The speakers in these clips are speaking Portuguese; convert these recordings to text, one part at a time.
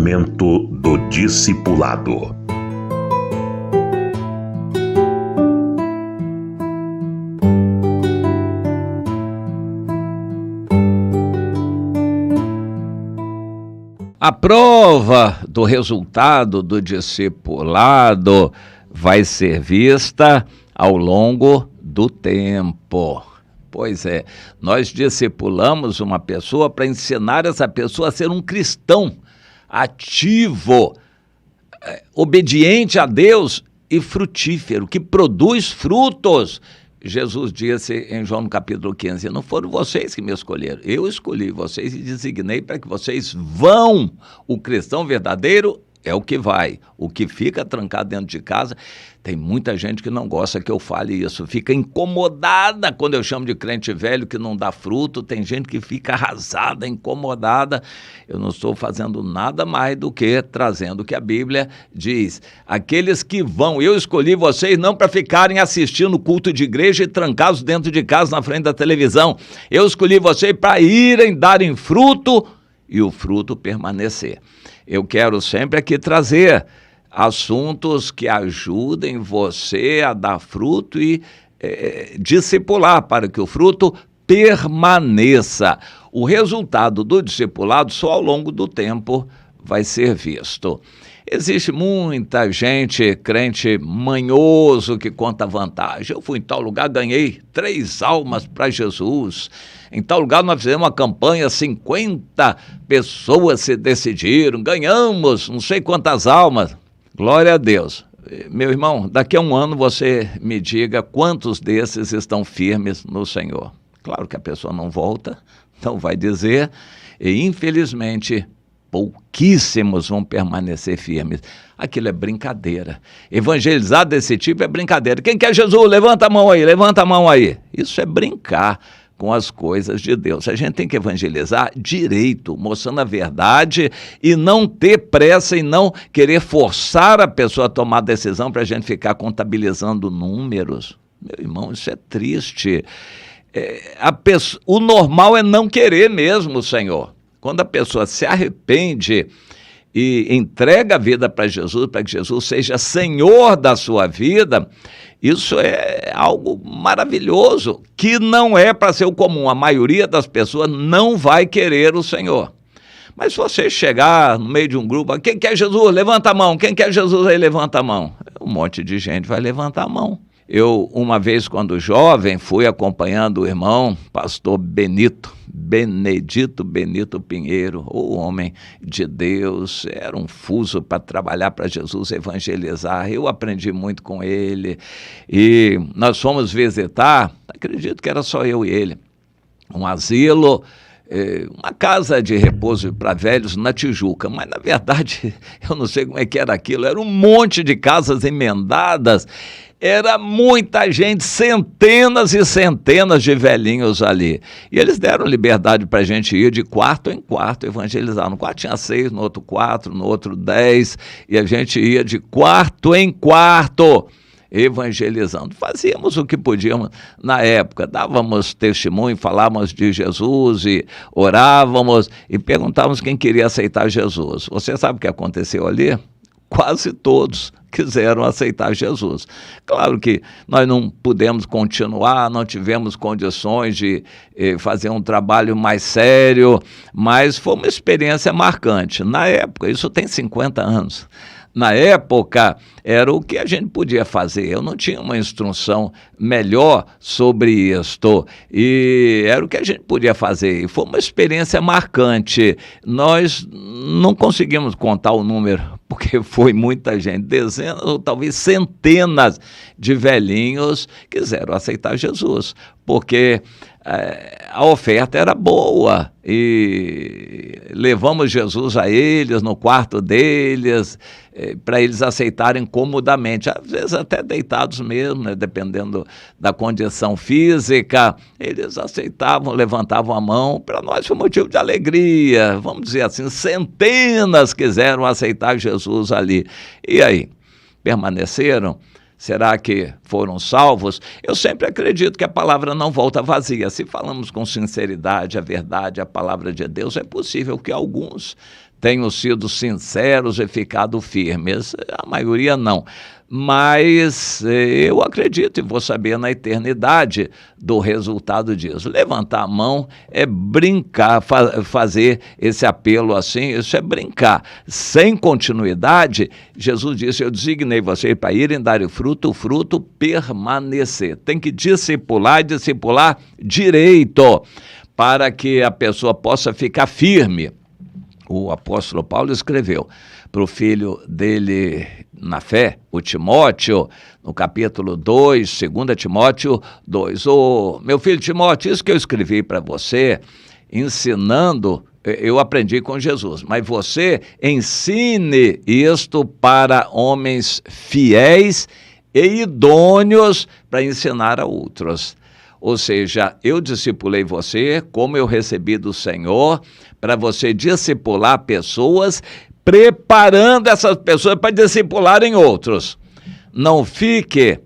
Momento do Discipulado. A prova do resultado do discipulado vai ser vista ao longo do tempo. Pois é, nós discipulamos uma pessoa para ensinar essa pessoa a ser um cristão ativo, obediente a Deus e frutífero, que produz frutos. Jesus disse em João no capítulo 15, não foram vocês que me escolheram, eu escolhi vocês e designei para que vocês vão. O cristão verdadeiro é o que vai, o que fica trancado dentro de casa. Tem muita gente que não gosta que eu fale isso, fica incomodada quando eu chamo de crente velho que não dá fruto, tem gente que fica arrasada, incomodada. Eu não estou fazendo nada mais do que trazendo o que a Bíblia diz. Aqueles que vão, eu escolhi vocês não para ficarem assistindo culto de igreja e trancados dentro de casa na frente da televisão. Eu escolhi vocês para irem, darem fruto e o fruto permanecer. Eu quero sempre aqui trazer assuntos que ajudem você a dar fruto e discipular para que o fruto permaneça. O resultado do discipulado só ao longo do tempo vai ser visto. Existe muita gente, crente manhoso, que conta vantagem. Eu fui em tal lugar, ganhei 3 almas para Jesus. Em tal lugar nós fizemos uma campanha, 50 pessoas se decidiram, ganhamos não sei quantas almas. Glória a Deus. Meu irmão, daqui a um ano você me diga quantos desses estão firmes no Senhor. Claro que a pessoa não volta, não vai dizer, e infelizmente pouquíssimos vão permanecer firmes. Aquilo é brincadeira. Evangelizar desse tipo é brincadeira. Quem quer Jesus? Levanta a mão aí, levanta a mão aí. Isso é brincar com as coisas de Deus. A gente tem que evangelizar direito, mostrando a verdade e não ter pressa e não querer forçar a pessoa a tomar decisão para a gente ficar contabilizando números. Meu irmão, isso é triste. O normal é não querer mesmo o Senhor. Quando a pessoa se arrepende e entrega a vida para que Jesus seja Senhor da sua vida, isso é algo maravilhoso, que não é para ser o comum. A maioria das pessoas não vai querer o Senhor. Mas se você chegar no meio de um grupo, quem quer Jesus? Levanta a mão. Quem quer Jesus aí? Levanta a mão. Um monte de gente vai levantar a mão. Eu, uma vez, quando jovem, fui acompanhando o irmão pastor Benedito Benito Pinheiro, o homem de Deus, era um fuso para trabalhar para Jesus, evangelizar. Eu aprendi muito com ele e nós fomos visitar, acredito que era só eu e ele, um asilo, uma casa de repouso para velhos na Tijuca, mas na verdade eu não sei como é que era aquilo, era um monte de casas emendadas. Era muita gente, centenas e centenas de velhinhos ali. E eles deram liberdade para a gente ir de quarto em quarto evangelizar. No quarto tinha 6, no outro 4, no outro 10. E a gente ia de quarto em quarto evangelizando. Fazíamos o que podíamos na época. Dávamos testemunho, falávamos de Jesus e orávamos e perguntávamos quem queria aceitar Jesus. Você sabe o que aconteceu ali? Quase todos quiseram aceitar Jesus. Claro que nós não pudemos continuar, não tivemos condições de fazer um trabalho mais sério, mas foi uma experiência marcante. Na época, isso tem 50 anos, na época era o que a gente podia fazer. Eu não tinha uma instrução melhor sobre isto e era o que a gente podia fazer. E foi uma experiência marcante. Nós não conseguimos contar o número, porque foi muita gente, dezenas ou talvez centenas de velhinhos quiseram aceitar Jesus, porque a oferta era boa e levamos Jesus a eles, no quarto deles, para eles aceitarem comodamente, às vezes até deitados mesmo, né, dependendo da condição física, eles aceitavam, levantavam a mão. Para nós foi motivo de alegria, vamos dizer assim, centenas quiseram aceitar Jesus ali. E aí, permaneceram? Será que foram salvos? Eu sempre acredito que a palavra não volta vazia. Se falamos com sinceridade a verdade, a palavra de Deus, é possível que alguns tenham sido sinceros e ficado firmes. A maioria não. Mas eu acredito e vou saber na eternidade do resultado disso. Levantar a mão é brincar, fazer esse apelo assim, isso é brincar. Sem continuidade, Jesus disse, eu designei vocês para irem dar o fruto permanecer. Tem que discipular direito, para que a pessoa possa ficar firme. O apóstolo Paulo escreveu para o filho dele na fé, o Timóteo, no capítulo 2, 2 Timóteo 2. Ô, meu filho Timóteo, isso que eu escrevi para você, ensinando, eu aprendi com Jesus, mas você ensine isto para homens fiéis e idôneos para ensinar a outros. Ou seja, eu discipulei você como eu recebi do Senhor, para você discipular pessoas, preparando essas pessoas para discipularem outros. Não fique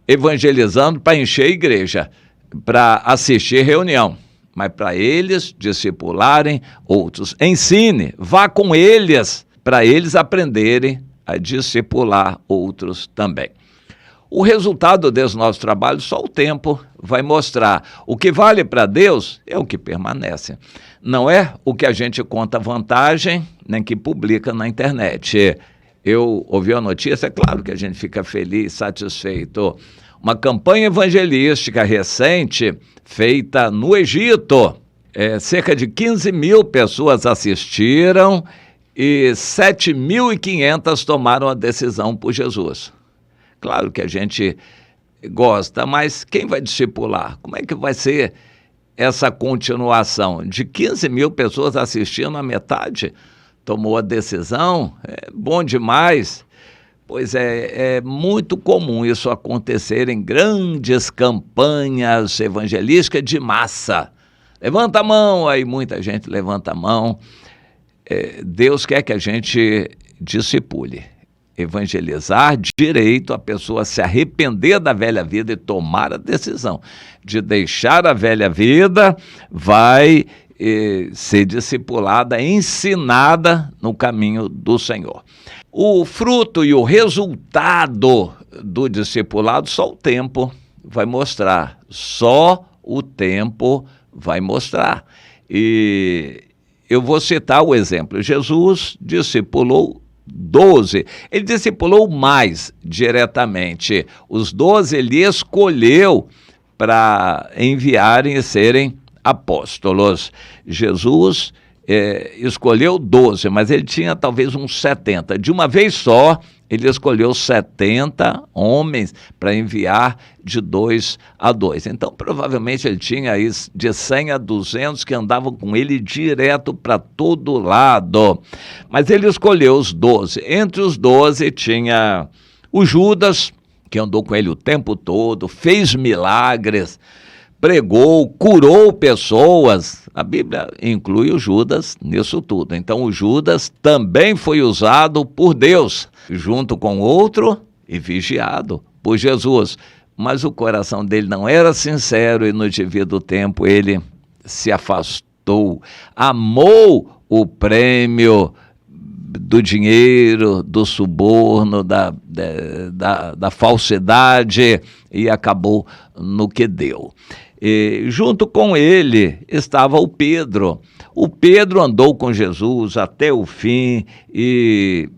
evangelizando para encher a igreja, para assistir reunião, mas para eles discipularem outros. Ensine, vá com eles, para eles aprenderem a discipular outros também. O resultado desse nosso trabalho só o tempo vai mostrar. O que vale para Deus é o que permanece. Não é o que a gente conta vantagem, nem que publica na internet. Eu ouvi a notícia, é claro que a gente fica feliz, satisfeito. Uma campanha evangelística recente, feita no Egito. Cerca de 15 mil pessoas assistiram e 7.500 tomaram a decisão por Jesus. Claro que a gente gosta, mas quem vai discipular? Como é que vai ser essa continuação? De 15 mil pessoas assistindo, a metade tomou a decisão? É bom demais. Pois é muito comum isso acontecer em grandes campanhas evangelísticas de massa. Levanta a mão, aí muita gente levanta a mão. Deus quer que a gente discipule. Evangelizar direito, a pessoa se arrepender da velha vida e tomar a decisão de deixar a velha vida, vai ser discipulada, ensinada no caminho do Senhor. O fruto e o resultado do discipulado só o tempo vai mostrar, só o tempo vai mostrar. E eu vou citar o exemplo, Jesus discipulou 12, ele discipulou mais diretamente. Os 12 ele escolheu para enviarem e serem apóstolos. Jesus escolheu 12, mas ele tinha talvez uns 70. De uma vez só, ele escolheu 70 homens para enviar de 2 a 2. Então, provavelmente ele tinha aí de 100 a 200 que andavam com ele direto para todo lado. Mas ele escolheu os 12. Entre os 12 tinha o Judas, que andou com ele o tempo todo, fez milagres, pregou, curou pessoas. A Bíblia inclui o Judas nisso tudo. Então o Judas também foi usado por Deus, junto com outro e vigiado por Jesus. Mas o coração dele não era sincero e no devido tempo ele se afastou, amou o prêmio do dinheiro, do suborno, da falsidade e acabou no que deu. E junto com ele estava o Pedro. O Pedro andou com Jesus até o fim e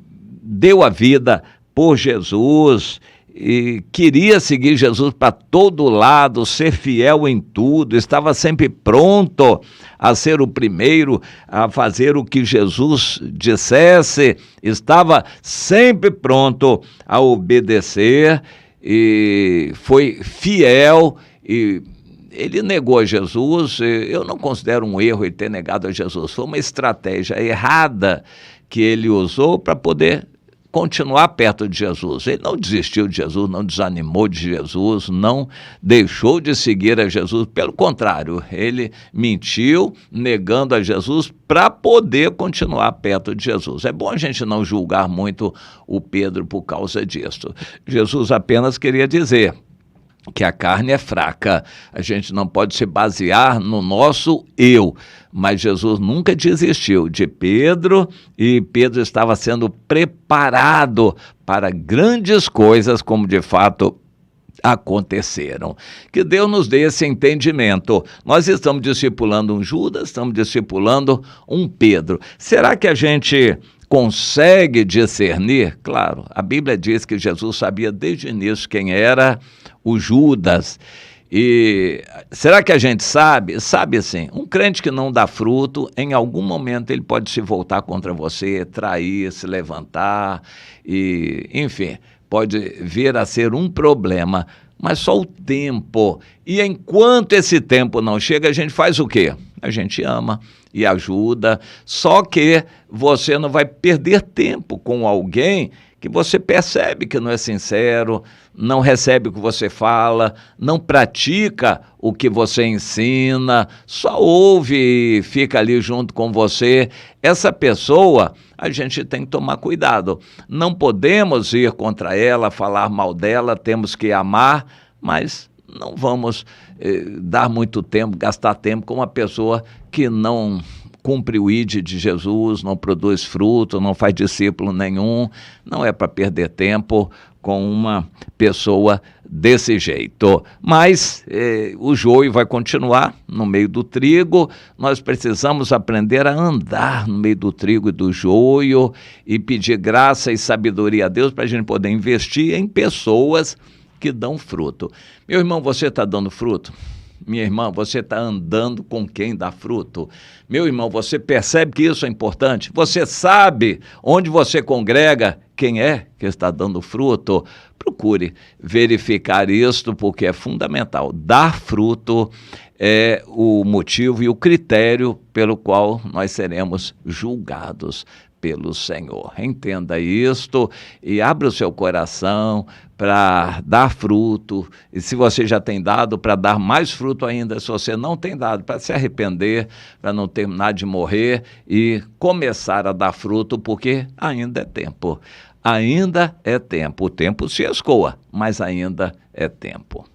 deu a vida por Jesus e queria seguir Jesus para todo lado, ser fiel em tudo, estava sempre pronto a ser o primeiro a fazer o que Jesus dissesse, estava sempre pronto a obedecer e foi fiel e ele negou a Jesus. Eu não considero um erro ele ter negado a Jesus, foi uma estratégia errada que ele usou para poder continuar perto de Jesus. Ele não desistiu de Jesus, não desanimou de Jesus, não deixou de seguir a Jesus, pelo contrário, ele mentiu, negando a Jesus para poder continuar perto de Jesus. É bom a gente não julgar muito o Pedro por causa disso. Jesus apenas queria dizer: que a carne é fraca, a gente não pode se basear no nosso eu, mas Jesus nunca desistiu de Pedro, e Pedro estava sendo preparado para grandes coisas, como de fato aconteceram. Que Deus nos dê esse entendimento. Nós estamos discipulando um Judas, estamos discipulando um Pedro. Será que a gente consegue discernir? Claro, a Bíblia diz que Jesus sabia desde o início quem era o Judas. E será que a gente sabe? Sabe sim. Um crente que não dá fruto, em algum momento ele pode se voltar contra você, trair, se levantar, e, enfim, pode vir a ser um problema, mas só o tempo. E enquanto esse tempo não chega, a gente faz o quê? A gente ama e ajuda, só que você não vai perder tempo com alguém que você percebe que não é sincero, não recebe o que você fala, não pratica o que você ensina, só ouve e fica ali junto com você. Essa pessoa, a gente tem que tomar cuidado. Não podemos ir contra ela, falar mal dela, temos que amar, mas não vamos dar muito tempo, gastar tempo com uma pessoa que não cumpre o ID de Jesus, não produz fruto, não faz discípulo nenhum. Não é para perder tempo com uma pessoa desse jeito. Mas o joio vai continuar no meio do trigo. Nós precisamos aprender a andar no meio do trigo e do joio e pedir graça e sabedoria a Deus para a gente poder investir em pessoas que dão fruto. Meu irmão, você está dando fruto? Minha irmã, você está andando com quem dá fruto? Meu irmão, você percebe que isso é importante? Você sabe onde você congrega quem é que está dando fruto? Procure verificar isto, porque é fundamental. Dar fruto é o motivo e o critério pelo qual nós seremos julgados pelo Senhor. Entenda isto e abra o seu coração para dar fruto, e se você já tem dado, para dar mais fruto ainda. Se você não tem dado, para se arrepender, para não terminar de morrer e começar a dar fruto, porque ainda é tempo. Ainda é tempo. O tempo se escoa, mas ainda é tempo.